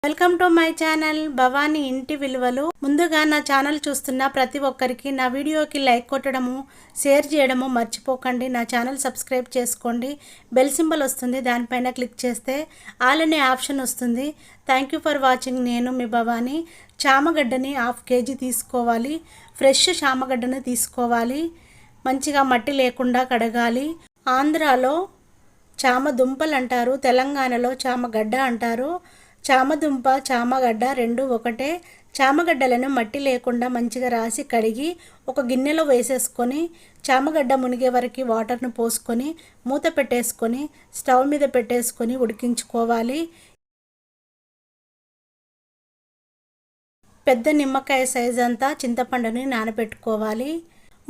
Welcome to my channel Bhavani ఇంటి విలువలు. ముందుగా నా ఛానల్ చూస్తున్న ప్రతి ఒక్కరికి నా వీడియోకి లైక్ కొట్టడము, షేర్ చేయడము మర్చిపోకండి. నా ఛానల్ సబ్స్క్రైబ్ చేసుకోండి. బెల్ సింబల్ వస్తుంది, దానిపైన క్లిక్ చేస్తే ఆల్ అనే ఆప్షన్ వస్తుంది. Thank you for watching. నేను మీ భవానీ. చామగడ్డని 1/2 kg తీసుకోవాలి. ఫ్రెష్ చామగడ్డను తీసుకోవాలి. మంచిగా మట్టి లేకుండా కడగాలి. ఆంధ్రాలో చామ దుంపలు అంటారు, తెలంగాణలో చామగడ్డ అంటారు. చామదుంప చామగడ్డ రెండు ఒకటే. చామగడ్డలను మట్టి లేకుండా మంచిగా రాసి కడిగి ఒక గిన్నెలో వేసేసుకొని చామగడ్డ మునిగే వరకు వాటర్ను పోసుకొని మూత పెట్టేసుకొని స్టవ్ మీద పెట్టేసుకొని ఉడికించుకోవాలి. పెద్ద నిమ్మకాయ సైజ్ అంతా చింతపండుని నానబెట్టుకోవాలి.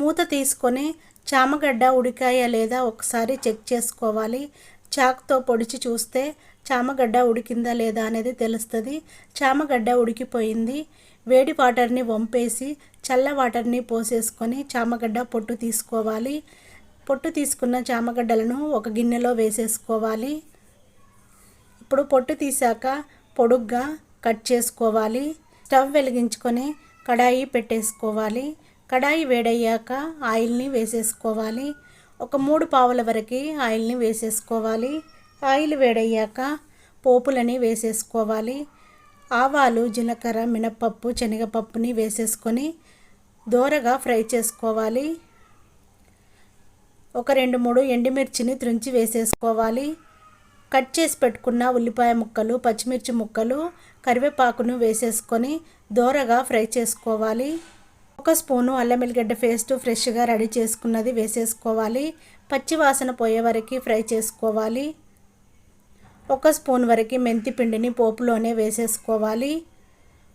మూత తీసుకొని చామగడ్డ ఉడికాయా లేదా ఒకసారి చెక్ చేసుకోవాలి. చాకుతో పొడిచి చూస్తే చామగడ్డ ఉడికిందా లేదా అనేది తెలుస్తుంది. చామగడ్డ ఉడికిపోయింది. వేడి వాటర్ని వంపేసి చల్ల వాటర్ని పోసేసుకొని చామగడ్డ పొట్టు తీసుకోవాలి. పొట్టు తీసుకున్న చామగడ్డలను ఒక గిన్నెలో వేసేసుకోవాలి. ఇప్పుడు పొట్టు తీసాక పొడుగ్గా కట్ చేసుకోవాలి. స్టవ్ వెలిగించుకొని కడాయి పెట్టేసుకోవాలి. కడాయి వేడయ్యాక ఆయిల్ని వేసేసుకోవాలి. ఒక 3 పావుల వరకు ఆయిల్ని వేసేసుకోవాలి. ఆయిల్ వేడయ్యాక పోపులని వేసేసుకోవాలి. ఆవాలు, జీలకర్ర, మినపప్పు, శనగపప్పుని వేసేసుకొని దోరగా ఫ్రై చేసుకోవాలి. ఒక 2-3 ఎండుమిర్చిని తుంచి వేసేసుకోవాలి. కట్ చేసి పెట్టుకున్న ఉల్లిపాయ ముక్కలు, పచ్చిమిర్చి ముక్కలు, కరివేపాకును వేసేసుకొని దోరగా ఫ్రై చేసుకోవాలి. 1 స్పూను అల్లం ఎల్లిగడ్డ పేస్ట్ ఫ్రెష్గా రెడీ చేసుకున్నది వేసేసుకోవాలి. పచ్చి వాసన పోయే వరకు ఫ్రై చేసుకోవాలి. 1 స్పూన్ వరకు మెంతి పిండిని పోపులోనే వేసేసుకోవాలి.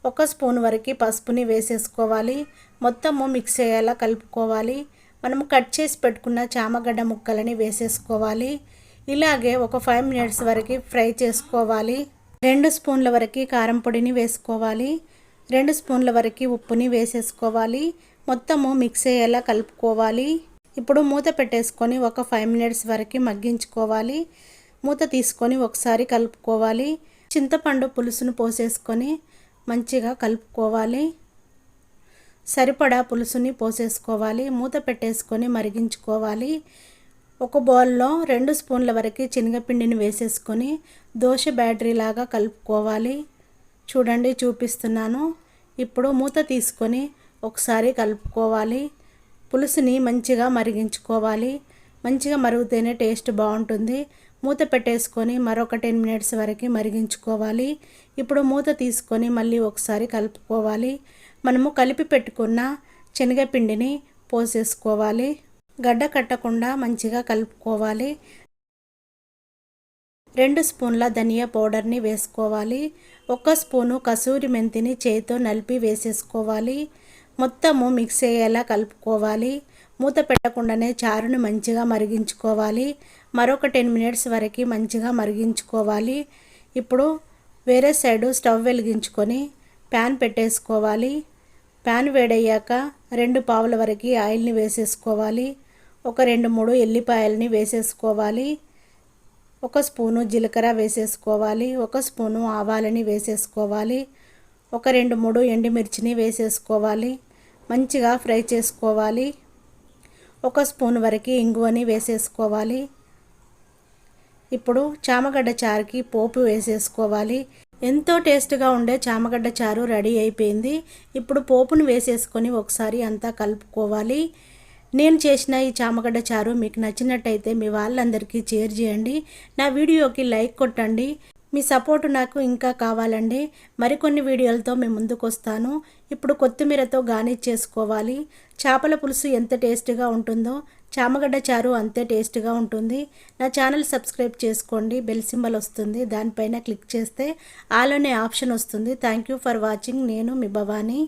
1 స్పూన్ వరకు పసుపుని వేసేసుకోవాలి. మొత్తము మిక్స్ అయ్యేలా కలుపుకోవాలి. మనము కట్ చేసి పెట్టుకున్న చామగడ్డ ముక్కలని వేసేసుకోవాలి. ఇలాగే ఒక 5 మినిట్స్ వరకు ఫ్రై చేసుకోవాలి. 2 స్పూన్ల వరకు కారం పొడిని వేసుకోవాలి. 2 స్పూన్ల వరకు ఉప్పుని వేసేసుకోవాలి. మొత్తము మిక్స్ అయ్యేలా కలుపుకోవాలి. ఇప్పుడు మూత పెట్టేసుకొని ఒక 5 మినిట్స్ వరకు మగ్గించుకోవాలి. మూత తీసుకొని ఒకసారి కలుపుకోవాలి. చింతపండు పులుసును పోసేసుకొని మంచిగా కలుపుకోవాలి. సరిపడా పులుసుని పోసేసుకోవాలి. మూత పెట్టేసుకొని మరిగించుకోవాలి. ఒక బౌల్లో 2 స్పూన్ల వరకు శనగపిండిని వేసేసుకొని దోశ బ్యాటరీ లాగా కలుపుకోవాలి. చూడండి, చూపిస్తున్నాను. ఇప్పుడు మూత తీసుకొని ఒకసారి కలుపుకోవాలి. పులుసుని మంచిగా మరిగించుకోవాలి. మంచిగా మరుగుతేనే టేస్ట్ బాగుంటుంది. మూత పెట్టేసుకొని మరొక 10 మినిట్స్ వరకు మరిగించుకోవాలి. ఇప్పుడు మూత తీసుకొని మళ్ళీ ఒకసారి కలుపుకోవాలి. మనము కలిపి పెట్టుకున్న శనగపిండిని పోసేసుకోవాలి. గడ్డ కట్టకుండా మంచిగా కలుపుకోవాలి. 2 స్పూన్ల ధనియా పౌడర్ని వేసుకోవాలి. 1 స్పూను కసూరి మెంతిని చేతితో నలిపి వేసేసుకోవాలి. మొత్తము మిక్స్ అయ్యేలా కలుపుకోవాలి. మూత పెట్టకుండానే చారుని మంచిగా మరిగించుకోవాలి. మరొక 10 మినిట్స్ వరకు మంచిగా మరిగించుకోవాలి. ఇప్పుడు వేరే సైడు స్టవ్ వెలిగించుకొని ప్యాన్ పెట్టేసుకోవాలి. ప్యాన్ వేడయ్యాక 2 పావుల వరకు ఆయిల్ని వేసేసుకోవాలి. ఒక 2-3 ఎల్లిపాయలని వేసేసుకోవాలి. 1 స్పూను జీలకర్ర వేసేసుకోవాలి. 1 స్పూను ఆవాలని వేసేసుకోవాలి. ఒక 2-3 ఎండుమిర్చిని వేసేసుకోవాలి. మంచిగా ఫ్రై చేసుకోవాలి. 1 స్పూన్ వరకు ఇంగువని వేసేసుకోవాలి. ఇప్పుడు చామగడ్డ చారుకి పోపు వేసేసుకోవాలి. ఎంతో టేస్ట్గా ఉండే చామగడ్డ చారు రెడీ అయిపోయింది. ఇప్పుడు పోపును వేసేసుకొని ఒకసారి అంతా కలుపుకోవాలి. నేను చేసిన ఈ చామగడ్డ చారు మీకు నచ్చినట్టయితే మీ వాళ్ళందరికీ షేర్ చేయండి. నా వీడియోకి లైక్ కొట్టండి. మీ సపోర్టు నాకు ఇంకా కావాలండి. మరికొన్ని వీడియోలతో మీ ముందుకు వస్తాను. ఇప్పుడు కొత్తిమీరతో గార్నిష్ చేసుకోవాలి. చేపల పులుసు ఎంత టేస్ట్గా ఉంటుందో చామగడ్డ చారు అంతే టేస్ట్గా ఉంటుంది. నా ఛానల్ సబ్స్క్రైబ్ చేసుకోండి. బెల్ సింబల్ వస్తుంది, దానిపైన క్లిక్ చేస్తే ఆల్ అనే ఆప్షన్ వస్తుంది. Thank you for watching. నేను మీ భవానీ.